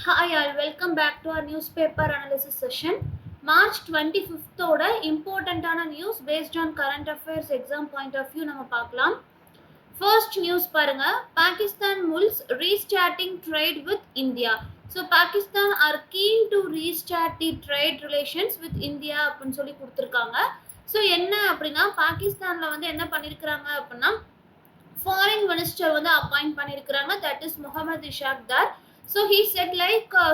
Hi all, welcome back to our newspaper analysis session. March 25th ஓட இம்பார்ட்டண்ட்டான news based on current affairs exam point of view நம்ம பார்க்கலாம். First news பாருங்க, Pakistan mulls restarting trade with India. So Pakistan are keen to restart the trade relations with India அப்படின்னு சொல்லி கொடுத்துருக்காங்க. So என்ன அப்படின்னா பாகிஸ்தானில் வந்து என்ன பண்ணியிருக்கிறாங்க அப்படின்னா ஃபாரின் மினிஸ்டர் வந்து அப்பாயிண்ட் பண்ணியிருக்கிறாங்க, that is Muhammad Ishaq Dar. So he said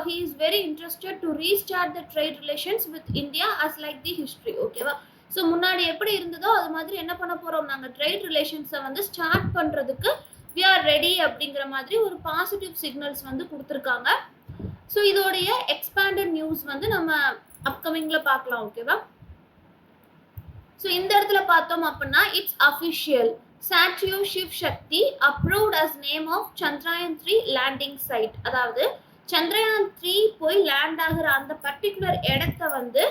he is very interested to restart the trade relations with India as like the history. ஓகேவா? ஸோ முன்னாடி எப்படி இருந்ததோ அது மாதிரி என்ன பண்ண போறோம், நாங்கள் ட்ரேட் ரிலேஷன்ஸை வந்து ஸ்டார்ட் பண்றதுக்கு we are ready அப்படிங்கிற மாதிரி ஒரு பாசிட்டிவ் சிக்னல்ஸ் வந்து கொடுத்துருக்காங்க. ஸோ இதோடைய எக்ஸ்பேண்டட் நியூஸ் வந்து நம்ம அப்கமிங்ல பார்க்கலாம். ஓகேவா? ஸோ இந்த இடத்துல பார்த்தோம் அப்படின்னா it's official. Satyo Shiv Shakti approved as name of Chandrayaan 3 landing site. அதாவது சந்திரயான் 3 போய் லேண்ட் ஆகிற அந்த பர்டிகுலர் இடத்த வந்து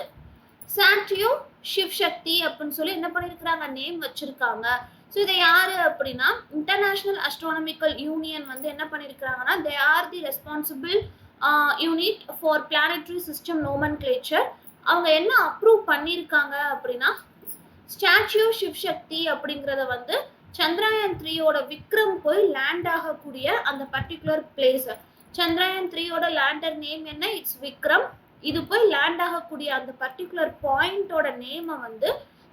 சாட்ரியோ சிவ் சக்தி அப்படின்னு சொல்லி என்ன பண்ணியிருக்கிறாங்க, நேம் வச்சிருக்காங்க. ஸோ இதை யாரு அப்படின்னா இன்டர்நேஷனல் அஸ்ட்ரானமிக்கல் யூனியன் வந்து என்ன பண்ணியிருக்கிறாங்கன்னா they are the responsible unit for planetary system nomenclature. அவங்க என்ன அப்ரூவ் பண்ணியிருக்காங்க அப்படின்னா ஸ்டாட்யூ சிவ் சக்தி அப்படிங்கிறத வந்து சந்திரயான் 3யோட விக்ரம் போய் லேண்ட் ஆகக்கூடிய அந்த பர்டிகுலர் பிளேஸ். சந்திரயான் 3யோட லேண்டர் நேம் என்ன, இட்ஸ் விக்ரம். இது போய் லேண்ட் ஆகக்கூடிய அந்த பர்டிகுலர் பாயிண்டோட நேமை வந்து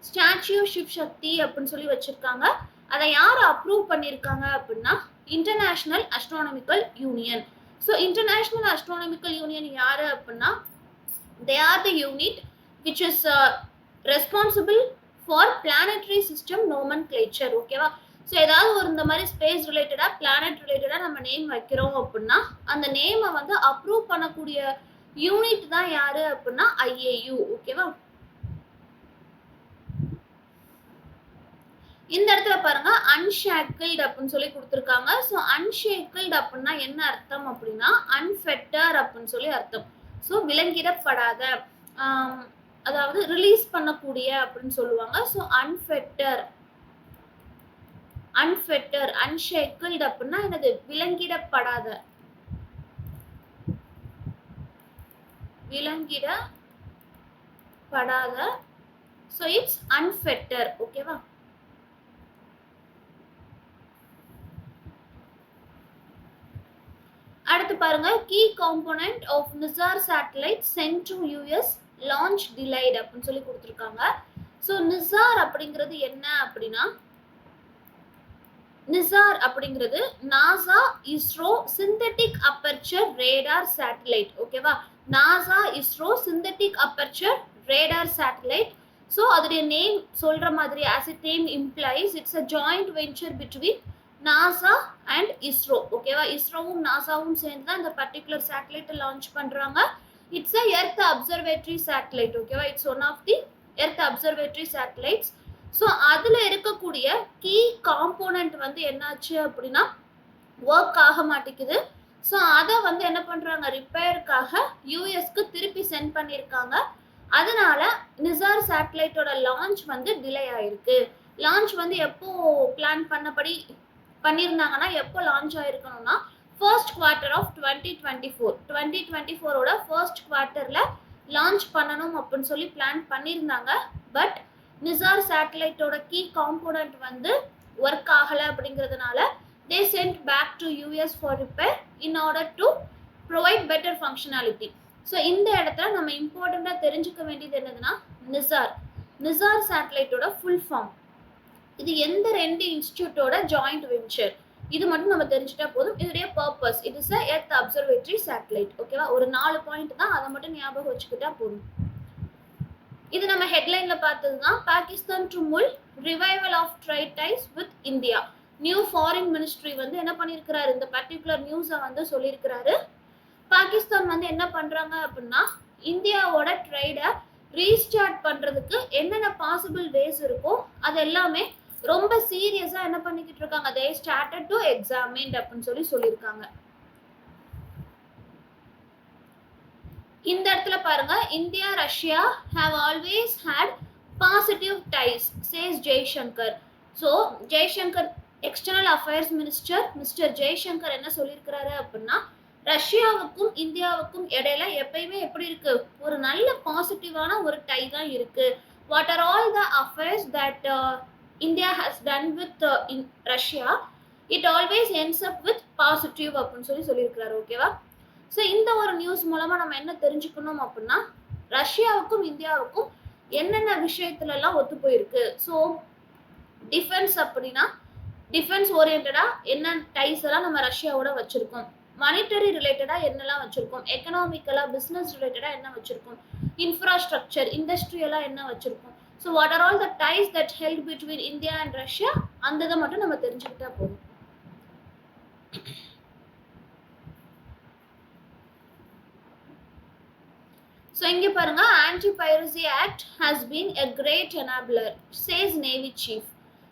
ஸ்டாட்யூ சிவ் சக்தி அப்படின்னு சொல்லி வச்சிருக்காங்க. அதை யார் அப்ரூவ் பண்ணியிருக்காங்க அப்படின்னா international astronomical union. So international astronomical union யாரு அப்படின்னா they are the unit which is responsible for planetary system nomenclature. ஓகேவா? ஸோ ஏதாவது ஒரு இந்த மாதிரி ஸ்பேஸ் ரிலேட்டடாக பிளானட் ரிலேட்டடாக நம்ம நேம் வைக்கிறோம் அப்படின்னா அந்த நேமை வந்து அப்ரூவ் பண்ணக்கூடிய யூனிட் தான் யாரு அப்படின்னா ஐஏயு. ஓகேவா? இந்த இடத்துல பாருங்க அன்ஷேக்கிள்டு அப்படின்னு சொல்லி கொடுத்துருக்காங்க. ஸோ அன்ஷேக்கிள்டு அப்படின்னா என்ன அர்த்தம் அப்படின்னா அன்ஃபெட்டர் அப்படின்னு சொல்லி அர்த்தம். ஸோ விலங்கிடப்படாத, அதாவது ரிலீஸ் பண்ணக்கூடிய அப்படின்னு சொல்லுவாங்க. ஸோ அன்ஃபெட்டர் அன்ஷேக்கிள்டு அப்படின்னா என்னது, விலங்கிடப்படாத, ஸோ இட்ஸ் அன்ஃபெட்டர். ஓகேவா? அடுத்து பாருங்க, key component of NISAR satellite sent to US launch delight அப்படின்னு சொல்லி கொடுத்துருக்காங்க. ஸோ நிசார் அப்படிங்கிறது என்ன அப்படின்னா நிசார் அப்படிங்கிறது NASA ISRO synthetic aperture radar satellite. ஓகேவா? NASA ISRO synthetic aperture radar satellite. So அதோடைய நேம் சொல்ற மாதிரி as it name implies it's a joint venture between NASA and ISRO. ஓகேவா? இஸ்ரோவும் நாசாவும் சேர்ந்து தான் இந்த பர்டிகுலர் சேட்டலைட்டை லான்ச் பண்றாங்க. It's a Earth Observatory satellite. ஓகேவா? It's one of the Earth Observatory satellites. So அதில் இருக்கக்கூடிய கீ காம்போனன்ட் வந்து என்னாச்சு அப்படின்னா ஒர்க் ஆக மாட்டேங்குது. ஸோ அதை வந்து என்ன பண்ணுறாங்க, ரிப்பேருக்காக யூஎஸ்க்கு திருப்பி சென்ட் பண்ணியிருக்காங்க. அதனால நிசார் சேட்டலைட்டோட லான்ச் வந்து டிலே ஆயிருக்கு. லான்ச் வந்து எப்போ பிளான் பண்ணபடி பண்ணியிருந்தாங்கன்னா எப்போ லான்ச் ஆயிருக்கணும்னா ஃபர்ஸ்ட் குவார்ட்டர் ஆஃப் 2024 ஃபர்ஸ்ட் குவார்ட்டரில் லான்ச் பண்ணணும் அப்படின்னு சொல்லி பிளான் பண்ணியிருந்தாங்க. பட் நிசார் சேட்டலைட்டோட கீ காம்போனன்ட் வந்து ஒர்க் ஆகலை அப்படிங்கிறதுனால they sent back to US for repair in order to provide better functionality. So இந்த இடத்துல நம்ம இம்பார்ட்டண்ட்டாக தெரிஞ்சுக்க வேண்டியது என்னதுன்னா நிசார் சேட்டலைட்டோட ஃபுல் ஃபார்ம். இது எந்த 2 இன்ஸ்டியூட்டோட ஜாயிண்ட் வெஞ்சர், இது மட்டும் நம்ம தெரிஞ்சுட்டா போதும். இதோடைய purpose it is earth observatory satellite. ஓகேவா? ஒரு 4 பாயிண்ட் தான், அதை மட்டும் ஞாபகம் வச்சுக்கிட்டா போதும். இது நம்ம ஹெட்லைன்ல பார்த்தது தான். Pakistan to mull revival of trade ties with India. New foreign ministry வந்து என்ன பண்ணியிருக்கிறாரு, இந்த பர்டிகுலர் நியூஸை வந்து சொல்லியிருக்கிறாரு. பாகிஸ்தான் வந்து என்ன பண்றாங்க அப்படின்னா இந்தியாவோட ட்ரேடை ரீஸ்டார்ட் பண்றதுக்கு என்னென்ன பாசிபிள் வேஸ் இருக்கோ அது எல்லாமே ரொம்ப சீரியஸா என்ன பண்ணிக்கிட்டு இருக்காங்க, they started to examine அப்படின்னு சொல்லி சொல்லியிருக்காங்க. இந்த இடத்துல பாருங்க, India Russia have always had positive ties says Jaishankar. So Jaishankar external affairs minister mister Jaishankar என்ன சொல்லியிருக்கிறாரு அப்படின்னா ரஷ்யாவுக்கும் இந்தியாவுக்கும் இடையில எப்பயுமே எப்படி இருக்கு, ஒரு நல்ல பாசிட்டிவான ஒரு டை தான் இருக்கு. What are all the affairs that India has done with in Russia, it always ends up with positive அப்படின்னு சொல்லியிருக்கிறாரு. ஓகேவா? ஸோ இந்த ஒரு நியூஸ் மூலமா நம்ம என்ன தெரிஞ்சுக்கணும் அப்படின்னா, ரஷ்யாவுக்கும் இந்தியாவுக்கும் என்னென்ன விஷயத்துல எல்லாம் ஒத்து போயிருக்கு. ஸோ டிஃபென்ஸ் அப்படின்னா டிஃபென்ஸ் ஓரியன்டா என்ன டைஸ் எல்லாம் நம்ம ரஷ்யாவோட வச்சிருக்கோம், மானிட்டரி ரிலேட்டடா என்னெல்லாம் வச்சிருக்கோம், எக்கனாமிக்கலா பிசினஸ் ரிலேட்டடா என்ன வச்சிருக்கோம், இன்ஃப்ராஸ்ட்ரக்சர் இண்டஸ்ட்ரியலா என்ன வச்சிருக்கோம். So what are all the ties that held between India and Russia, அந்த இதை மட்டும் நம்ம தெரிஞ்சுக்கிட்டா போதும். So இங்க பாருங்க, Anti-Piracy Act has been a great enabler, says Navy Chief.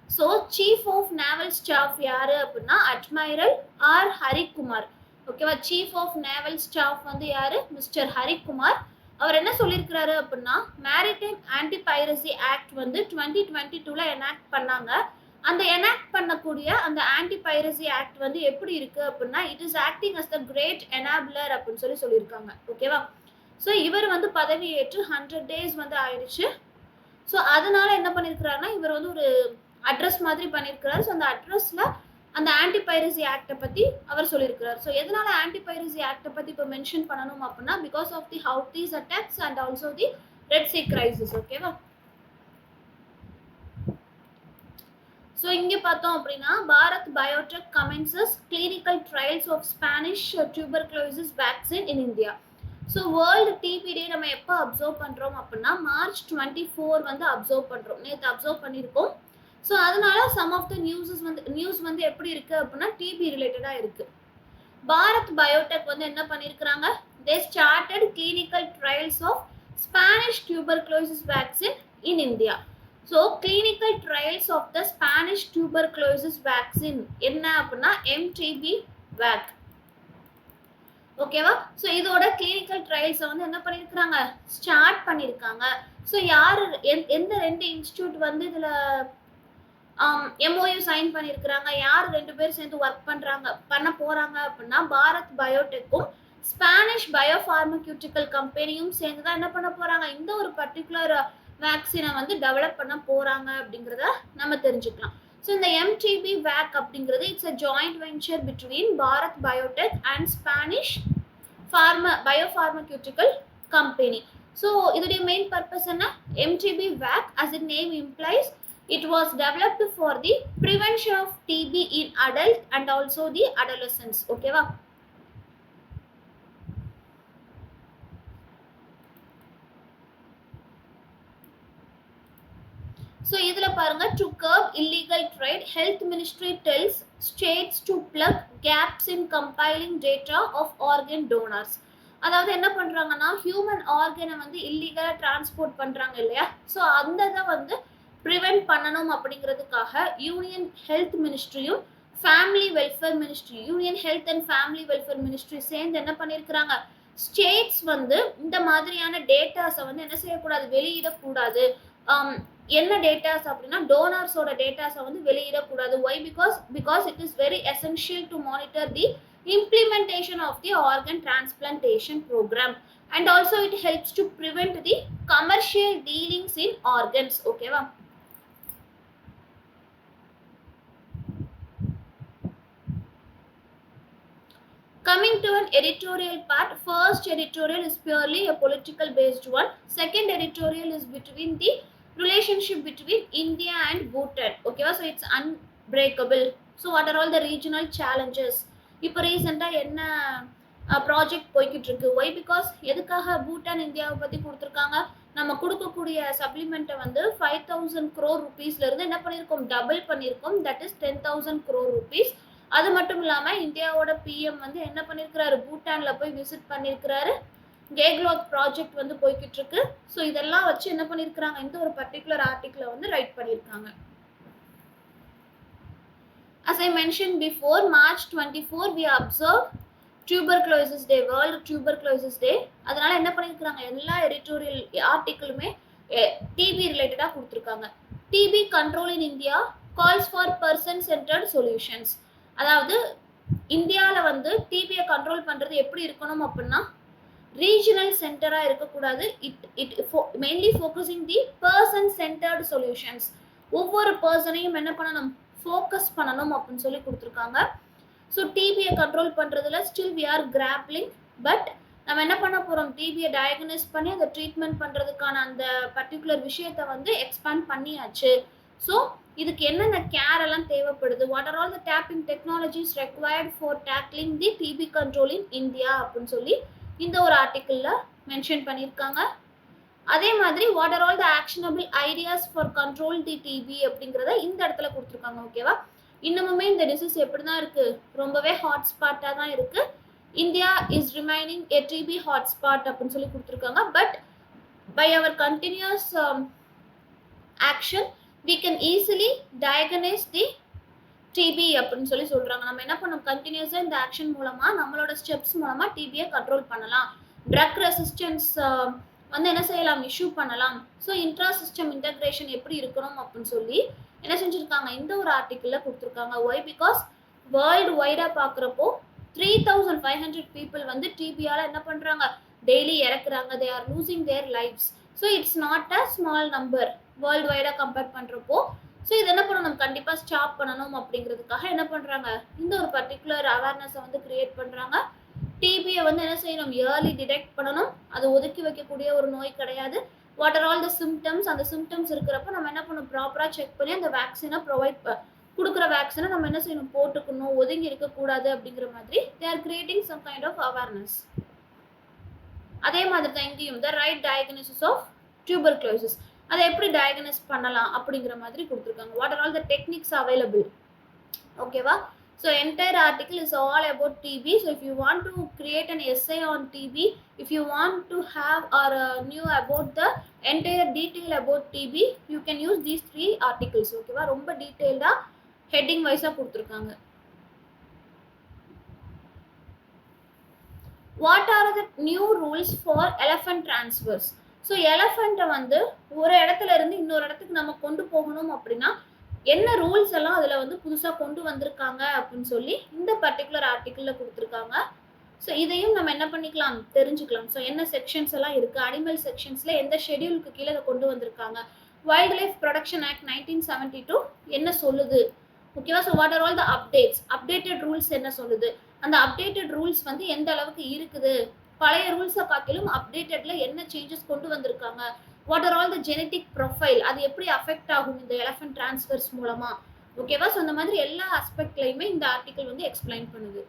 So Chief of Naval Staff யாரு அப்படின்னா அட்மைரல் ஆர் ஹரிகுமார். ஓகேவா? Chief of Naval Staff வந்து யாரு? மிஸ்டர் ஹரிகுமார். அவர் என்ன சொல்லியிருக்கிறாரு அப்படின்னா, மேரிடைம் ஆன்டி-பைரசி ஆக்ட் வந்து 2022ல எனாக்ட் பண்ணாங்க. அந்த எனாக்ட் பண்ணக்கூடிய அந்த ஆன்டி-பைரசி ஆக்ட் வந்து எப்படி இருக்கு அப்படின்னா, it is acting as the great enabler அப்படின்னு சொல்லியிருக்காங்க. ஓகேவா? ஸோ இவர் வந்து பதவி ஏற்று 100 days வந்து ஆயிடுச்சு. ஸோ அதனால என்ன பண்ணியிருக்கிறாருன்னா, இவர் வந்து ஒரு அட்ரஸ் மாதிரி பண்ணியிருக்கிறாரு. ஸோ அந்த அட்ரஸில் அந்த ஆன்டி-பைரசி ஆக்டை பற்றி அவர் சொல்லியிருக்கிறார். ஸோ எதனால ஆன்டி-பைரசி ஆக்டை பற்றி இப்போ மென்ஷன் பண்ணணும் அப்படின்னா, because of the Houthis attacks and also the red sea crisis. ஓகேவா? ஸோ இங்கே பார்த்தோம் அப்படின்னா, Bharat Biotech commences clinical trials of Spanish tuberculosis vaccine in India. So world TB day நம்ம எப்போ அப்சர்வ் பண்ணுறோம் அப்படின்னா, March 24 வந்து அப்சர்வ் பண்ணுறோம். நேற்று அப்சர்வ் பண்ணியிருக்கோம். ஸோ அதனால சம் ஆஃப் த நியூஸ் வந்து எப்படி இருக்கு அப்படின்னா, டிபி ரிலேட்டடாக இருக்கு. பாரத் பயோடெக் வந்து என்ன பண்ணியிருக்கிறாங்க, they started clinical trials of Spanish tuberculosis vaccine in India. So clinical trials of the Spanish tuberculosis vaccine என்ன அப்படின்னா எம்டிபி வேக். ஓகேவா? ஸோ இதோட கிளினிக்கல் ட்ரையல்ஸை வந்து என்ன பண்ணியிருக்கிறாங்க, ஸ்டார்ட் பண்ணியிருக்காங்க. ஸோ யார் எந்த 2 இன்ஸ்டியூட் வந்து இதில் எம்ஓயு சைன் பண்ணியிருக்கிறாங்க, யார் 2 பேர் சேர்ந்து ஒர்க் பண்ண போகிறாங்க அப்படின்னா, பாரத் பயோடெக்கும் ஸ்பானிஷ் பயோஃபார்மக்யூட்டிக்கல் கம்பெனியும் சேர்ந்து தான் என்ன பண்ண போகிறாங்க, இந்த ஒரு பர்டிகுலர் வேக்சினை வந்து டெவலப் பண்ண போகிறாங்க அப்படிங்கிறத நம்ம தெரிஞ்சுக்கலாம். ஸோ இந்த எம்டிபி வேக் அப்படிங்கிறது it's a joint venture between Bharat Biotech and Spanish biopharmaceutical company. So இதோடைய மெயின் பர்பஸ் என்ன, MTB vac as its name implies, it was developed for the prevention of TB in adult and also the adolescents. ஓகேவா? So இதில் பாருங்க, to curb illegal trade, health ministry tells states to plug gaps in compiling data of organ donors. அதாவது என்ன பண்ணுறாங்கன்னா, human ஆர்கனை வந்து இல்லீகலாக transport பண்ணுறாங்க இல்லையா, ஸோ அந்த இதை வந்து ப்ரிவென்ட் பண்ணணும் அப்படிங்கிறதுக்காக யூனியன் ஹெல்த் மினிஸ்ட்ரியும் family welfare ministry, union health and family welfare ministry சேர்ந்து என்ன பண்ணியிருக்கிறாங்க, ஸ்டேட்ஸ் வந்து இந்த மாதிரியான டேட்டாஸை வந்து என்ன செய்யக்கூடாது, வெளியிடக்கூடாது. என்ன டேட்டாஸ் அப்படின்னா, டோனர்ஸோட டேட்டாஸை வந்து வெளியிடக்கூடாது. Why? Because it is very essential to monitor the implementation of the organ transplantation program and also it helps to prevent the commercial dealings in organs. ஓகேவா? Coming to an editorial part, first editorial is purely a political based one. Second editorial is between the relationship between India and Bhutan. Okay, so it's unbreakable. So what are all the regional challenges? இப்போ ரீசெண்டாக என்ன project போய்கிட்டு இருக்கு, Y? Because எதுக்காக பூட்டான் இந்தியாவை பற்றி கொடுத்துருக்காங்க, நம்ம கொடுக்கக்கூடிய சப்ளிமெண்ட்டை வந்து 5,000 crore rupeesலேருந்து என்ன பண்ணியிருக்கோம், டபுள் பண்ணியிருக்கோம். That is 10,000 crore rupees. அது மட்டும் இல்லாமல் இந்தியாவோட பிஎம் வந்து என்ன பண்ணியிருக்கிறாரு, பூட்டானில் போய் விசிட் பண்ணியிருக்கிறாரு. கேக்லோத் ப்ராஜெக்ட் வந்து போய்கிட்டு இருக்கு. ஸோ இதெல்லாம் வச்சு என்ன பண்ணியிருக்கிறாங்க, இந்த ஒரு பர்டிகுலர் ஆர்டிக்கிளை வந்து ரைட் பண்ணியிருக்காங்க. As I mentioned before, March 24 we observe tuberculosis day, World Tuberculosis Day. அதனால என்ன பண்ணியிருக்கிறாங்க, எல்லா எடிட்டோரியல் ஆர்டிக்கிளுமே டிபி ரிலேட்டடாக கொடுத்துருக்காங்க. TB control in India calls for person centred solutions. அதாவது இந்தியாவில் வந்து டிபியை கண்ட்ரோல் பண்ணுறது எப்படி இருக்கணும் அப்படின்னா ரீஜனல் சென்டராக இருக்கக்கூடாது. Mainly focusing the person centred solutions. ஒவ்வொரு பர்சனையும் என்ன பண்ணணும், ஃபோக்கஸ் பண்ணணும் அப்படின்னு சொல்லி கொடுத்துருக்காங்க. ஸோ டிபியை கண்ட்ரோல் பண்ணுறதுல still we are grappling. But நம்ம என்ன பண்ண போகிறோம், டிபியை டயக்னோஸ் பண்ணி அதை ட்ரீட்மெண்ட் பண்ணுறதுக்கான அந்த பர்டிகுலர் விஷயத்தை வந்து எக்ஸ்பேண்ட் பண்ணியாச்சு. ஸோ இதுக்கு என்னென்ன கேர் எல்லாம் தேவைப்படுது, what are all the tapping technologies required for tackling the TB control in India அப்படின்னு சொல்லி இந்த ஒரு ஆர்டிக்கிளில் மென்ஷன் பண்ணியிருக்காங்க. அதே மாதிரி what are all the actionable ideas for control the TB அப்படிங்கிறத இந்த இடத்துல கொடுத்துருக்காங்க. ஓகேவா, இன்னமுமே இந்த டிசீஸ் எப்படி தான் இருக்குது, ரொம்பவே ஹாட்ஸ்பாட்டாக தான் இருக்குது. India is remaining a TB hotspot அப்படின்னு சொல்லி கொடுத்துருக்காங்க. But by our continuous action we can easily diagnose the TB அப்படின்னு சொல்லி சொல்றாங்க. நம்ம என்ன பண்ணோம், கண்டினியூஸா இந்த ஆக்ஷன் மூலமா நம்மளோட ஸ்டெப்ஸ் மூலமா டிபியை கண்ட்ரோல் பண்ணலாம். ட்ரக் ரெசிஸ்டன்ஸ் வந்து என்ன செய்யலாம், இஷ்யூ பண்ணலாம். ஸோ இன்ட்ரா சிஸ்டம் இன்டகிரேஷன் எப்படி இருக்கணும் அப்படின்னு சொல்லி என்ன செஞ்சுருக்காங்க, இந்த ஒரு ஆர்டிக்கிளில் கொடுத்துருக்காங்க. ஒய், பிகாஸ் வேர்ல்டு வைடாக பார்க்குறப்போ 3500 பீப்புள் வந்து டிபியால் என்ன பண்ணுறாங்க, டெய்லி இறக்குறாங்க. They are losing their lifes. So it's not a small number world வைடாக கம்பேர் பண்ணுறப்போ. ஸோ இது என்ன பண்ணணும், கண்டிப்பாக ஸ்டாப் பண்ணணும் அப்படிங்கிறதுக்காக என்ன பண்ணுறாங்க, இந்த ஒரு பர்டிகுலர் அவேர்னஸை வந்து கிரியேட் பண்ணுறாங்க. டிபியை வந்து என்ன செய்யணும், இயர்லி டிடெக்ட் பண்ணணும். அது ஒதுக்கி வைக்கக்கூடிய ஒரு நோய் கிடையாது. What are all the symptoms, அந்த சிம்டம்ஸ் இருக்கிறப்ப நம்ம என்ன பண்ணணும், ப்ராப்பராக செக் பண்ணி அந்த வேக்சினை கொடுக்குற வேக்சினை நம்ம என்ன செய்யணும், போட்டுக்கணும், ஒதுங்கி இருக்கக்கூடாது அப்படிங்கிற மாதிரி they are creating some kind of awareness. அதே மாதிரி தான் இங்கேயும் the right diagnosis of tuberculosis, அதை எப்படி டயக்னோஸ் பண்ணலாம் அப்படிங்கிற மாதிரி கொடுத்துருக்காங்க. What are all the techniques available. ஓகேவா, so entire article is all about TB. So if you want to create an SI on TB, if you want to have or knew about the entire detail about TB, you can use these 3 articles. ஓகேவா, ரொம்ப டீட்டெயில்டாக heading வைஸாக கொடுத்துருக்காங்க. What are the new rules for elephant transfers. So எலஃபண்ட்டை வந்து ஒரு இடத்துல இருந்து இன்னொரு இடத்துக்கு நம்ம கொண்டு போகணும் அப்படின்னா என்ன ரூல்ஸ் எல்லாம் அதில் வந்து புதுசாக கொண்டு வந்திருக்காங்க அப்படின்னு சொல்லி இந்த பர்டிகுலர் ஆர்டிக்கிளில் கொடுத்துருக்காங்க. ஸோ இதையும் நம்ம என்ன பண்ணிக்கலாம், தெரிஞ்சுக்கலாம். ஸோ என்ன செக்ஷன்ஸ் எல்லாம் இருக்குது, அனிமல் செக்ஷன்ஸில் எந்த ஷெடியூலுக்கு கீழே அதை கொண்டு வந்திருக்காங்க, வைல்ட் லைஃப் ப்ரொடெக்ஷன் ஆக்ட் 1972 என்ன சொல்லுது. ஓகேவா, so what are all the updates, updated rules என்ன சொல்லுது, அந்த அப்டேட்டட் ரூல்ஸ் வந்து எந்த அளவுக்கு இருக்குது, பழைய ரூல்ஸை பார்க்கலும் அப்டேட்டட்ல என்ன சேஞ்சஸ் கொண்டு வந்திருக்காங்க, what are all the genetic profile, அது எப்படி அஃபெக்ட் ஆகும் இந்த எலஃபண்ட் டிரான்ஸ்ஃபர்ஸ் மூலமா. ஓகேவா, ஸோ அந்த மாதிரி எல்லா ஆஸ்பெக்ட்லையுமே இந்த ஆர்டிக்கல் வந்து எக்ஸ்பிளைன் பண்ணுது.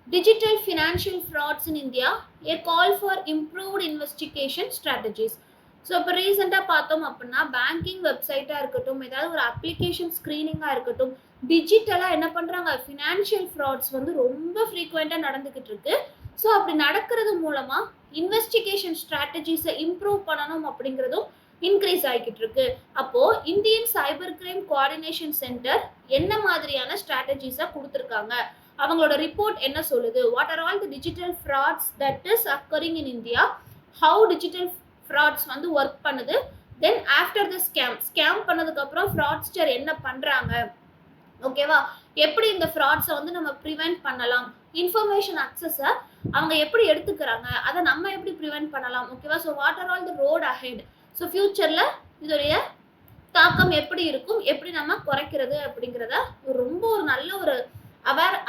Digital financial frauds in India, A call for improved investigation strategies. So இப்போ ரீசெண்டாக பார்த்தோம் அப்படின்னா பேங்கிங் வெப்சைட்டாக இருக்கட்டும், ஏதாவது ஒரு அப்ளிகேஷன் ஸ்க்ரீனிங்காக இருக்கட்டும், டிஜிட்டலாக என்ன பண்ணுறாங்க, ஃபினான்ஷியல் ஃப்ராட்ஸ் வந்து ரொம்ப ஃப்ரீக்வெண்ட்டாக நடந்துக்கிட்டு இருக்கு. ஸோ அப்படி நடக்கிறது மூலமாக இன்வெஸ்டிகேஷன் ஸ்ட்ராட்டஜிஸை இம்ப்ரூவ் பண்ணணும் அப்படிங்கிறதும் இன்க்ரீஸ் ஆகிக்கிட்டு இருக்கு. அப்போது Indian cyber crime coordination centre என்ன மாதிரியான ஸ்ட்ராட்டஜிஸை கொடுத்துருக்காங்க, அவங்களோட ரிப்போர்ட் என்ன சொல்லுது, what are all the digital frauds that is occurring in India, how digital frauds வந்து ஒர்க் பண்ணுது, தென் ஆஃப்டர் த ஸ்கேம் பண்ணதுக்கப்புறம் ஃப்ராட்ஸ்டர் என்ன பண்ணுறாங்க. ஓகேவா, எப்படி இந்த ஃப்ராட்ஸை வந்து நம்ம ப்ரிவென்ட் பண்ணலாம், இன்ஃபர்மேஷன் அக்சஸை அவங்க எப்படி எடுத்துக்கிறாங்க, அதை நம்ம எப்படி ப்ரிவென்ட் பண்ணலாம். ஓகேவா, so what are all the road ahead, so ஃபியூச்சரில் இதோடைய தாக்கம் எப்படி இருக்கும், எப்படி நம்ம குறைக்கிறது அப்படிங்கிறத ரொம்ப ஒரு நல்ல ஒரு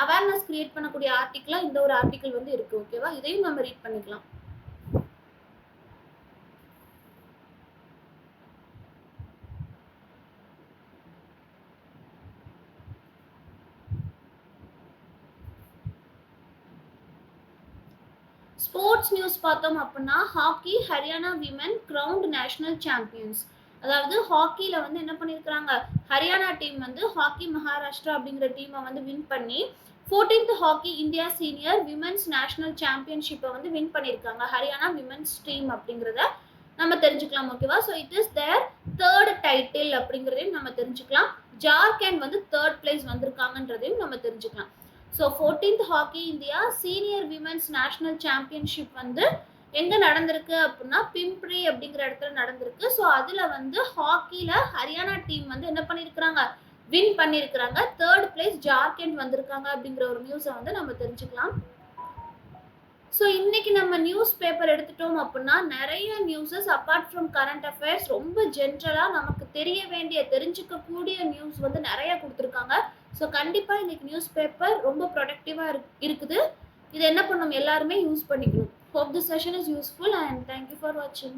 அவேர்னஸ் கிரியேட் பண்ணக்கூடிய ஆர்டிக்கிளாக இந்த ஒரு ஆர்டிக்கிள் வந்து இருக்குது. ஓகேவா, இதையும் நம்ம ரீட் பண்ணிக்கலாம். ஸ்போர்ட்ஸ் நியூஸ் பார்த்தோம் அப்படின்னா hockey, Haryana women crowned national champions. அதாவது ஹாக்கியில் வந்து என்ன பண்ணியிருக்கிறாங்க, ஹரியானா டீம் வந்து ஹாக்கி மகாராஷ்டிரா அப்படிங்கிற டீமை வந்து வின் பண்ணி 14th hockey India senior women's national சாம்பியன்ஷிப்பை வந்து வின் பண்ணியிருக்காங்க ஹரியானா விமன்ஸ் டீம் அப்படிங்கிறத நம்ம தெரிஞ்சுக்கலாம். ஓகேவா, so it is their 3rd title அப்படிங்கிறதையும் நம்ம தெரிஞ்சுக்கலாம். ஜார்க்கண்ட் வந்து 3rd பிளேஸ் வந்திருக்காங்கன்றதையும் நம்ம தெரிஞ்சுக்கலாம். So 14th hockey India senior women's national championship வந்து எங்கே நடந்திருக்கு அப்படின்னா பிம்ப்ரி அப்படிங்கிற இடத்துல நடந்திருக்கு. ஸோ அதில் வந்து ஹாக்கியில் ஹரியானா டீம் வந்து என்ன பண்ணியிருக்கிறாங்க, வின் பண்ணியிருக்கிறாங்க. தேர்ட் பிளேஸ் ஜார்க்கண்ட் வந்திருக்காங்க அப்படிங்கிற ஒரு நியூஸை வந்து நம்ம தெரிஞ்சுக்கலாம். ஸோ இன்னைக்கு நம்ம நியூஸ் பேப்பர் எடுத்துட்டோம் அப்படின்னா நிறைய newses apart from current affairs ரொம்ப ஜென்ரலாக நமக்கு தெரிய வேண்டிய தெரிஞ்சுக்கக்கூடிய நியூஸ் வந்து நிறைய கொடுத்துருக்காங்க. ஸோ கண்டிப்பாக இன்னைக்கு நியூஸ் பேப்பர் ரொம்ப ப்ரொடக்டிவாக இருக்குது. இதை என்ன பண்ணணும், எல்லாருமே யூஸ் பண்ணிக்கணும். Hope this session is useful and thank you for watching.